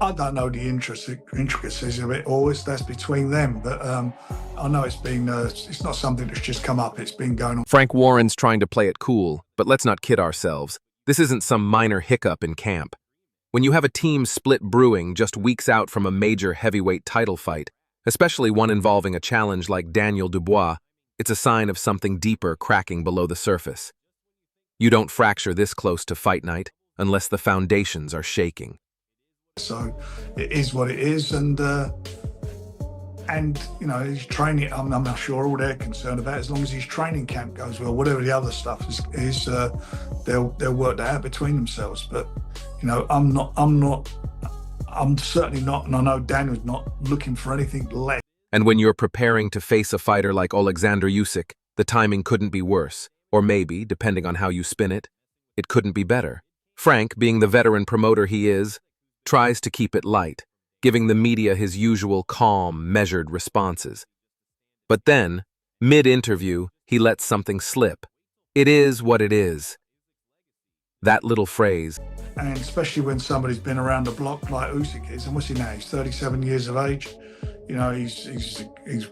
I don't know the intricacies of it always. That's between them. But I know it's not something that's just come up. It's been going on. Frank Warren's trying to play it cool, but let's not kid ourselves. This isn't some minor hiccup in camp. When you have a team split brewing just weeks out from a major heavyweight title fight, especially one involving a challenge like Daniel Dubois, it's a sign of something deeper cracking below the surface. You don't fracture this close to fight night unless the foundations are shaking. So it is what it is, and you know, his training, I'm not sure all they're concerned about. As long as his training camp goes well, whatever the other stuff is they'll work that out between themselves. But you know, I'm certainly not, and I know Daniel's not looking for anything less. And when you're preparing to face a fighter like Oleksandr Usyk, the timing couldn't be worse, or maybe, depending on how you spin it, it couldn't be better. Frank, being the veteran promoter he is, tries to keep it light, giving the media his usual calm, measured responses. But then, mid-interview, he lets something slip. It is what it is. That little phrase. And especially when somebody's been around the block like Usyk is, and what's he now? He's 37 years of age. You know, he's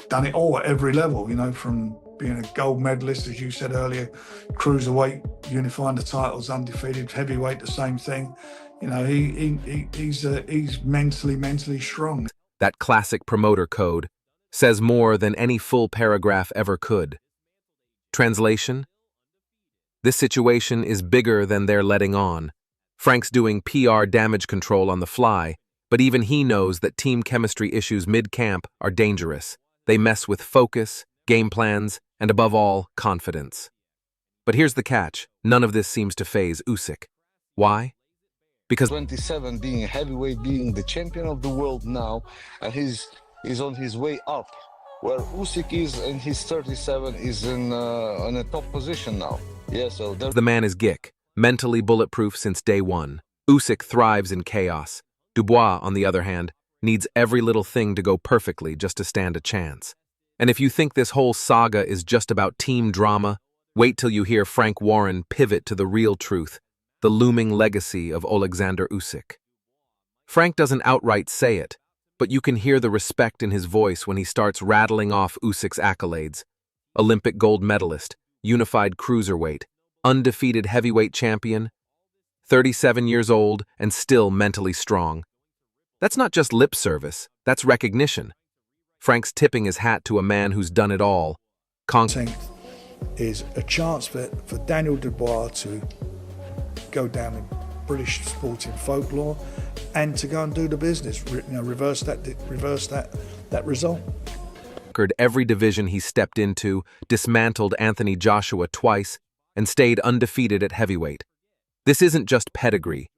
done it all at every level, you know, from being a gold medalist, as you said earlier, cruiserweight, unifying the titles, undefeated, heavyweight, the same thing. You know, he's mentally strong. That classic promoter code says more than any full paragraph ever could. Translation? This situation is bigger than they're letting on. Frank's doing PR damage control on the fly, but even he knows that team chemistry issues mid-camp are dangerous. They mess with focus, game plans, and above all, confidence. But here's the catch. None of this seems to faze Usyk. Why? Because 27, being a heavyweight, being the champion of the world now, and he's on his way up. Where Usyk is in his 37 is in a top position now. Yeah, so the man is Gick, mentally bulletproof since day one. Usyk thrives in chaos. Dubois, on the other hand, needs every little thing to go perfectly just to stand a chance. And if you think this whole saga is just about team drama, wait till you hear Frank Warren pivot to the real truth, the looming legacy of Oleksandr Usyk. Frank doesn't outright say it, but you can hear the respect in his voice when he starts rattling off Usyk's accolades. Olympic gold medalist, unified cruiserweight, undefeated heavyweight champion, 37 years old and still mentally strong. That's not just lip service, that's recognition. Frank's tipping his hat to a man who's done it all. Is a chance for Daniel Dubois to go down in British sporting folklore and to go and do the business, you know, reverse that result. Every division he stepped into, dismantled Anthony Joshua twice, and stayed undefeated at heavyweight. This isn't just pedigree.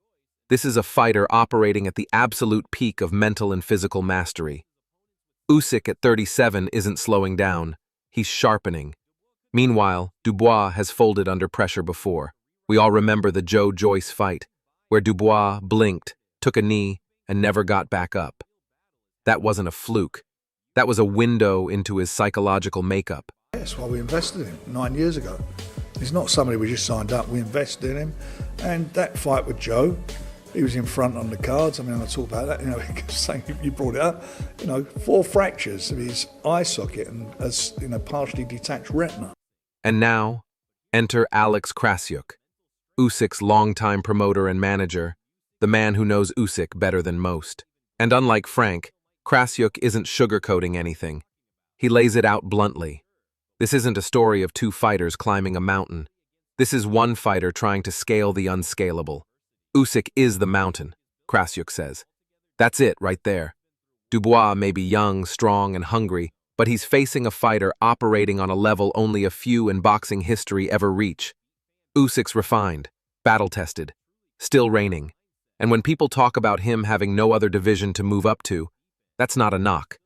This is a fighter operating at the absolute peak of mental and physical mastery. Usyk at 37 isn't slowing down. He's sharpening. Meanwhile, Dubois has folded under pressure before. We all remember the Joe Joyce fight, where Dubois blinked, took a knee, and never got back up. That wasn't a fluke. That was a window into his psychological makeup. That's why we invested in him 9 years ago. He's not somebody we just signed up, we invested in him. And that fight with Joe, he was in front on the cards. I mean, I'll talk about that, you know, saying you brought it up. You know, 4 fractures of his eye socket and a partially detached retina. And now, enter Alex Krassyuk, Usyk's longtime promoter and manager, the man who knows Usyk better than most. And unlike Frank, Krassyuk isn't sugarcoating anything. He lays it out bluntly. This isn't a story of 2 fighters climbing a mountain. This is one fighter trying to scale the unscalable. Usyk is the mountain, Krassyuk says. That's it right there. Dubois may be young, strong, and hungry, but he's facing a fighter operating on a level only a few in boxing history ever reach. Usyk's refined, battle-tested, still reigning. And when people talk about him having no other division to move up to, that's not a knock.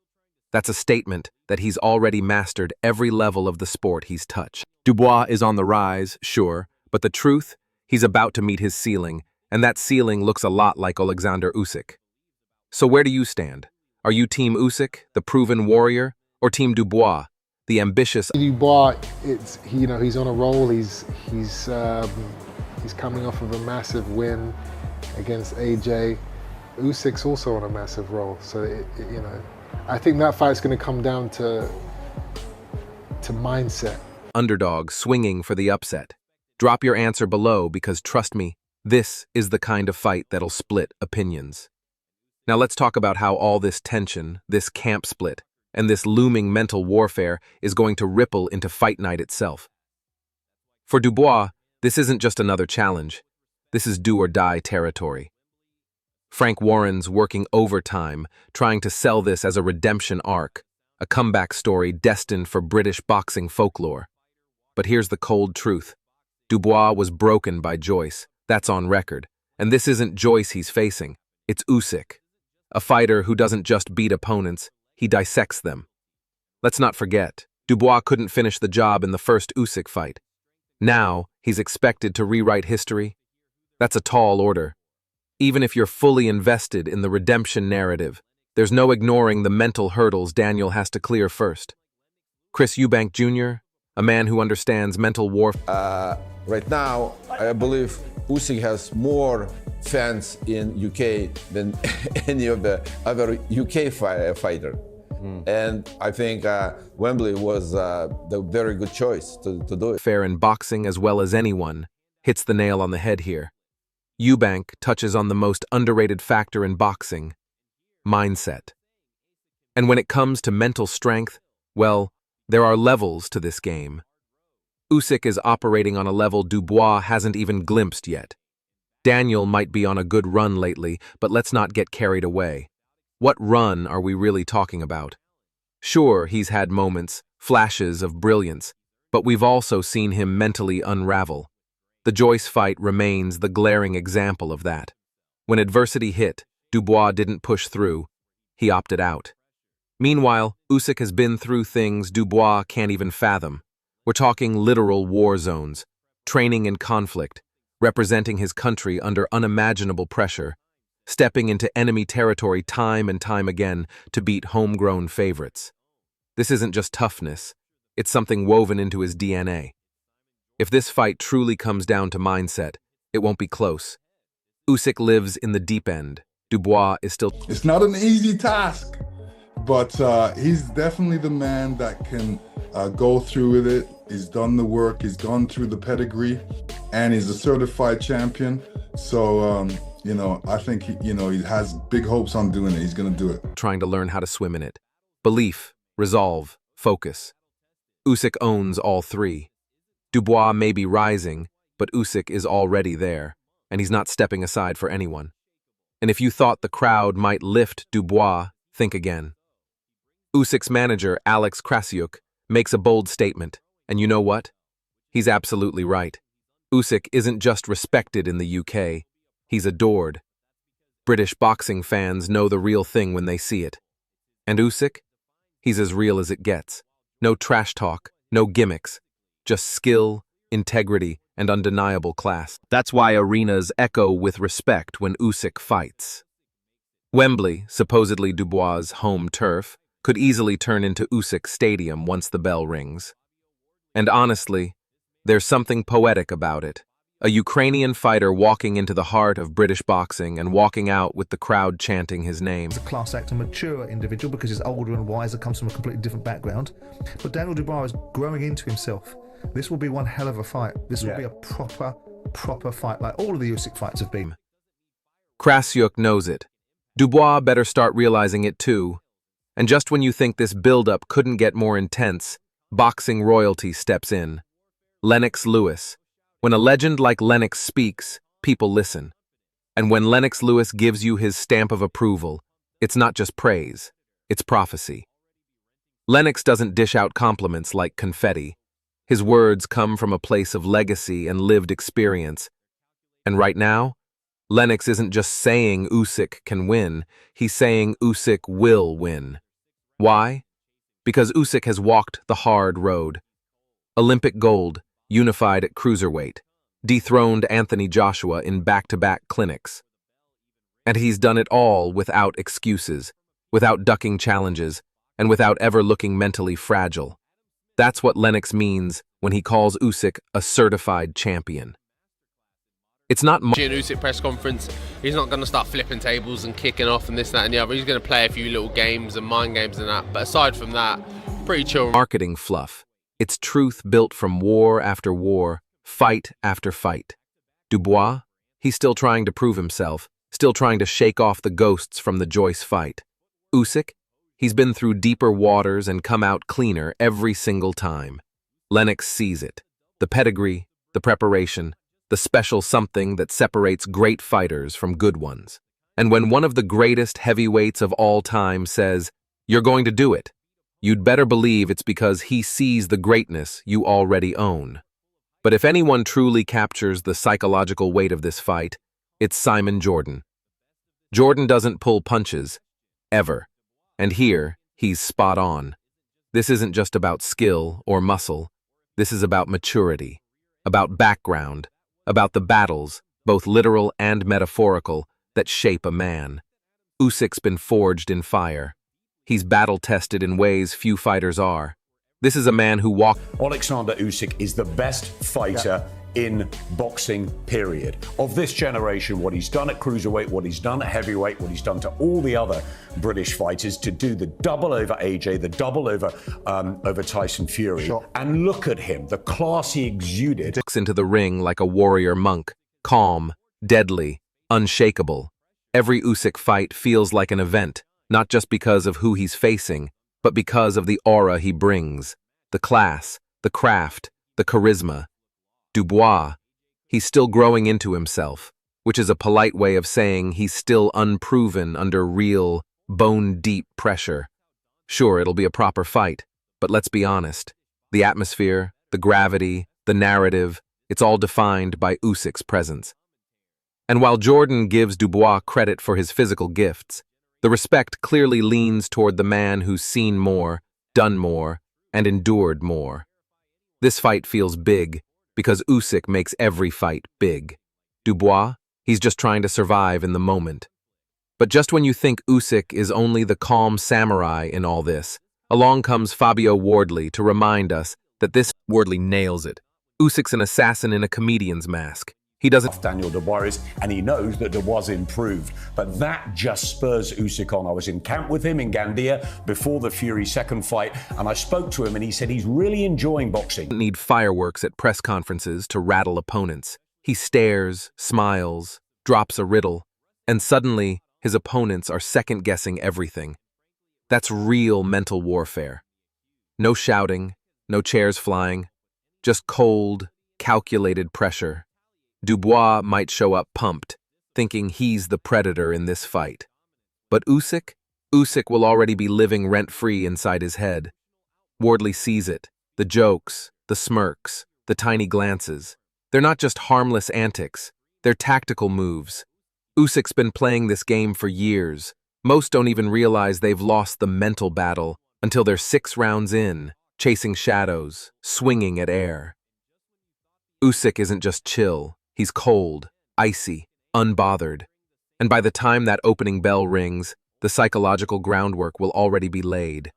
That's a statement that he's already mastered every level of the sport he's touched. Dubois is on the rise, sure, but the truth, he's about to meet his ceiling, and that ceiling looks a lot like Oleksandr Usyk. So where do you stand? Are you Team Usyk, the proven warrior, or Team Dubois, the ambitious? Dubois, he's on a roll. He's coming off of a massive win against AJ. Usyk's also on a massive roll. So, you know, I think that fight's going to come down to mindset. Underdog swinging for the upset. Drop your answer below because trust me, this is the kind of fight that'll split opinions. Now let's talk about how all this tension, this camp split, and this looming mental warfare is going to ripple into fight night itself. For Dubois, this isn't just another challenge. This is do-or-die territory. Frank Warren's working overtime, trying to sell this as a redemption arc, a comeback story destined for British boxing folklore. But here's the cold truth. Dubois was broken by Joyce, that's on record, and this isn't Joyce he's facing, it's Usyk. A fighter who doesn't just beat opponents, he dissects them. Let's not forget, Dubois couldn't finish the job in the first Usyk fight. Now, he's expected to rewrite history. That's a tall order. Even if you're fully invested in the redemption narrative, there's no ignoring the mental hurdles Daniel has to clear first. Chris Eubank Jr., a man who understands mental warfare. Right now, I believe Usyk has more fans in UK than any of the other UK fighter. And I think Wembley was the very good choice to do it. Fair in boxing as well as anyone, hits the nail on the head here. Eubank touches on the most underrated factor in boxing, mindset. And when it comes to mental strength, well, there are levels to this game. Usyk is operating on a level Dubois hasn't even glimpsed yet. Daniel might be on a good run lately, but let's not get carried away. What run are we really talking about? Sure, he's had moments, flashes of brilliance, but we've also seen him mentally unravel. The Joyce fight remains the glaring example of that. When adversity hit, Dubois didn't push through, he opted out. Meanwhile, Usyk has been through things Dubois can't even fathom. We're talking literal war zones, training in conflict, representing his country under unimaginable pressure, stepping into enemy territory time and time again to beat homegrown favorites. This isn't just toughness, it's something woven into his DNA. If this fight truly comes down to mindset, it won't be close. Usyk lives in the deep end. Dubois is still... It's not an easy task, but he's definitely the man that can go through with it. He's done the work, he's gone through the pedigree, and he's a certified champion. So, you know, I think, he has big hopes on doing it. He's going to do it. Trying to learn how to swim in it. Belief, resolve, focus. Usyk owns all three. Dubois may be rising, but Usyk is already there, and he's not stepping aside for anyone. And if you thought the crowd might lift Dubois, think again. Usyk's manager, Alex Krassyuk, makes a bold statement, and you know what? He's absolutely right. Usyk isn't just respected in the UK, he's adored. British boxing fans know the real thing when they see it. And Usyk? He's as real as it gets. No trash talk, no gimmicks. Just skill, integrity, and undeniable class. That's why arenas echo with respect when Usyk fights. Wembley, supposedly Dubois' home turf, could easily turn into Usyk Stadium once the bell rings. And honestly, there's something poetic about it. A Ukrainian fighter walking into the heart of British boxing and walking out with the crowd chanting his name. He's a class act, a mature individual because he's older and wiser, comes from a completely different background. But Daniel Dubois is growing into himself. This will be one hell of a fight. This will be a proper fight, like all of the Usyk fights have been. Krassyuk knows it. Dubois better start realizing it too. And just when you think this build-up couldn't get more intense, boxing royalty steps in. Lennox Lewis. When a legend like Lennox speaks, people listen. And when Lennox Lewis gives you his stamp of approval, it's not just praise, it's prophecy. Lennox doesn't dish out compliments like confetti. His words come from a place of legacy and lived experience. And right now, Lennox isn't just saying Usyk can win, he's saying Usyk will win. Why? Because Usyk has walked the hard road. Olympic gold, unified at cruiserweight, dethroned Anthony Joshua in back-to-back clinics. And he's done it all without excuses, without ducking challenges, and without ever looking mentally fragile. That's what Lennox means when he calls Usyk a certified champion. It's not Usyk press conference, he's not going to start flipping tables and kicking off and this, that and the other. He's going to play a few little games and mind games and that. But aside from that, pretty chill. marketing fluff. It's truth built from war after war, fight after fight. Dubois, he's still trying to prove himself, still trying to shake off the ghosts from the Joyce fight. Usyk, he's been through deeper waters and come out cleaner every single time. Lennox sees it. The pedigree, the preparation, the special something that separates great fighters from good ones. And when one of the greatest heavyweights of all time says, "You're going to do it," you'd better believe it's because he sees the greatness you already own. But if anyone truly captures the psychological weight of this fight, it's Simon Jordan. Jordan doesn't pull punches, ever. And here, he's spot on. This isn't just about skill or muscle. This is about maturity, about background, about the battles, both literal and metaphorical, that shape a man. Usyk's been forged in fire. He's battle-tested in ways few fighters are. This is a man who walked... Oleksandr Usyk is the best fighter in boxing, period. Of this generation, what he's done at cruiserweight, what he's done at heavyweight, what he's done to all the other British fighters, to do the double over AJ, the double over Tyson Fury. Sure. And look at him, the class he exuded. Into the ring like a warrior monk, calm, deadly, unshakable. Every Usyk fight feels like an event, not just because of who he's facing, but because of the aura he brings, the class, the craft, the charisma. Dubois, he's still growing into himself, which is a polite way of saying he's still unproven under real, bone-deep pressure. Sure, it'll be a proper fight, but let's be honest. The atmosphere, the gravity, the narrative, it's all defined by Usyk's presence. And while Jordan gives Dubois credit for his physical gifts, the respect clearly leans toward the man who's seen more, done more, and endured more. This fight feels big, because Usyk makes every fight big. Dubois, he's just trying to survive in the moment. But just when you think Usyk is only the calm samurai in all this, along comes Fabio Wardley to remind us that this... Wardley nails it. Usyk's an assassin in a comedian's mask. He doesn't... Daniel Dubois, and he knows that Dubois improved. But that just spurs Usyk on. I was in camp with him in Gandia before the Fury second fight, and I spoke to him, and he said he's really enjoying boxing. Need fireworks at press conferences to rattle opponents. He stares, smiles, drops a riddle, and suddenly his opponents are second-guessing everything. That's real mental warfare. No shouting, no chairs flying, just cold, calculated pressure. Dubois might show up pumped, thinking he's the predator in this fight. But Usyk will already be living rent-free inside his head. Wardley sees it, the jokes, the smirks, the tiny glances. They're not just harmless antics, they're tactical moves. Usyk's been playing this game for years. Most don't even realize they've lost the mental battle until they're 6 rounds in, chasing shadows, swinging at air. Usyk isn't just chill. He's cold, icy, unbothered. And by the time that opening bell rings, the psychological groundwork will already be laid.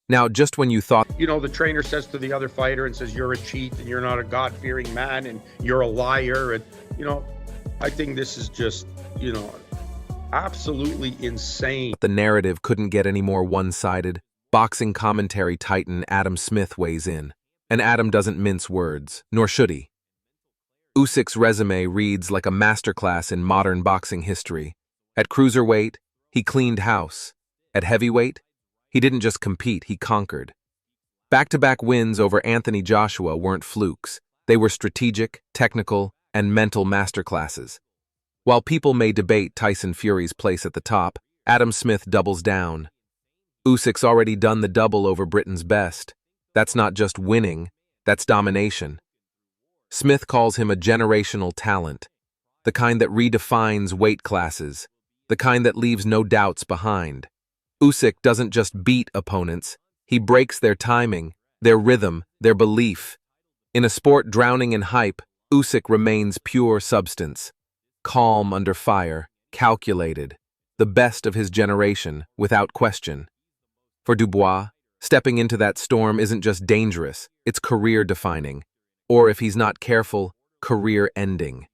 Now, just when you thought... You know, the trainer says to the other fighter and says, you're a cheat and you're not a God-fearing man and you're a liar. And, you know, I think this is just, you know, absolutely insane. The narrative couldn't get any more one-sided. Boxing commentary titan Adam Smith weighs in. And Adam doesn't mince words, nor should he. Usyk's resume reads like a masterclass in modern boxing history. At cruiserweight, he cleaned house. At heavyweight, he didn't just compete, he conquered. Back-to-back wins over Anthony Joshua weren't flukes. They were strategic, technical, and mental masterclasses. While people may debate Tyson Fury's place at the top, Adam Smith doubles down. Usyk's already done the double over Britain's best. That's not just winning, that's domination. Smith calls him a generational talent, the kind that redefines weight classes, the kind that leaves no doubts behind. Usyk doesn't just beat opponents, he breaks their timing, their rhythm, their belief. In a sport drowning in hype, Usyk remains pure substance, calm under fire, calculated, the best of his generation, without question. For Dubois, stepping into that storm isn't just dangerous, it's career-defining. Or if he's not careful, career-ending.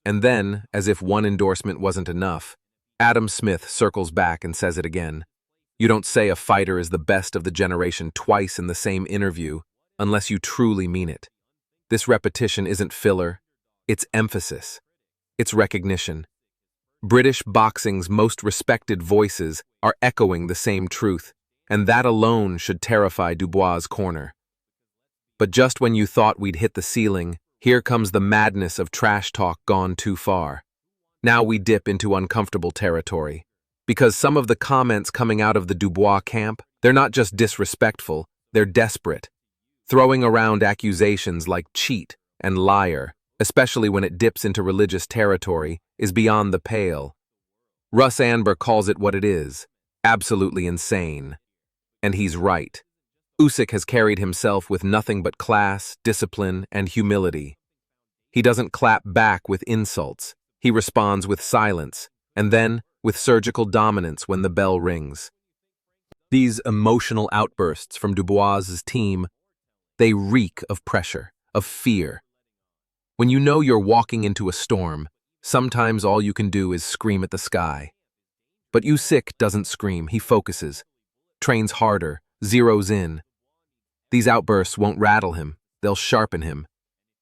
And then, as if one endorsement wasn't enough, Adam Smith circles back and says it again. You don't say a fighter is the best of the generation twice in the same interview unless you truly mean it. This repetition isn't filler, it's emphasis. It's recognition. British boxing's most respected voices are echoing the same truth, and that alone should terrify Dubois' corner. But just when you thought we'd hit the ceiling, here comes the madness of trash talk gone too far. Now we dip into uncomfortable territory, because some of the comments coming out of the Dubois camp, they're not just disrespectful, they're desperate, throwing around accusations like cheat and liar, especially when it dips into religious territory, is beyond the pale. Russ Anber calls it what it is, absolutely insane. And he's right. Usyk has carried himself with nothing but class, discipline, and humility. He doesn't clap back with insults. He responds with silence, and then with surgical dominance when the bell rings. These emotional outbursts from Dubois' team, they reek of pressure, of fear. When you know you're walking into a storm, sometimes all you can do is scream at the sky. But Usyk doesn't scream, he focuses, trains harder, zeroes in. These outbursts won't rattle him, they'll sharpen him.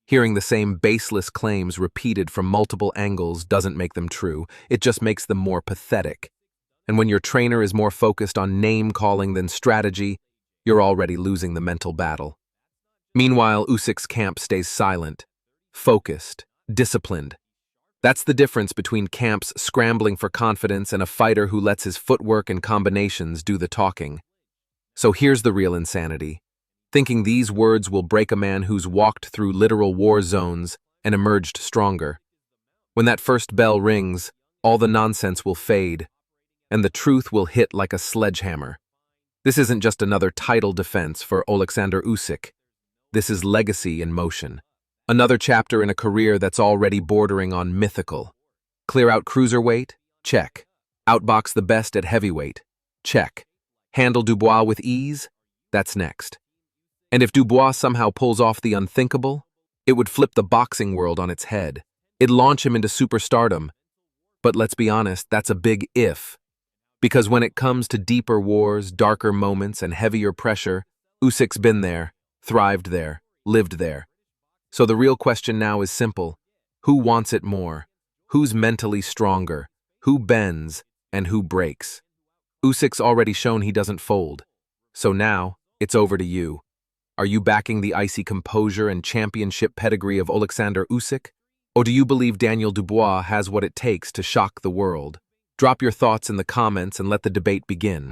Hearing the same baseless claims repeated from multiple angles doesn't make them true, it just makes them more pathetic. And when your trainer is more focused on name-calling than strategy, you're already losing the mental battle. Meanwhile, Usyk's camp stays silent, focused, disciplined. That's the difference between camps scrambling for confidence and a fighter who lets his footwork and combinations do the talking. So here's the real insanity. Thinking these words will break a man who's walked through literal war zones and emerged stronger. When that first bell rings, all the nonsense will fade, and the truth will hit like a sledgehammer. This isn't just another title defense for Oleksandr Usyk. This is legacy in motion. Another chapter in a career that's already bordering on mythical. Clear out cruiserweight? Check. Outbox the best at heavyweight? Check. Handle Dubois with ease? That's next. And if Dubois somehow pulls off the unthinkable, it would flip the boxing world on its head. It'd launch him into superstardom. But let's be honest, that's a big if. Because when it comes to deeper wars, darker moments, and heavier pressure, Usyk's been there, thrived there, lived there. So the real question now is simple. Who wants it more? Who's mentally stronger? Who bends and who breaks? Usyk's already shown he doesn't fold. So now, it's over to you. Are you backing the icy composure and championship pedigree of Oleksandr Usyk? Or do you believe Daniel Dubois has what it takes to shock the world? Drop your thoughts in the comments and let the debate begin.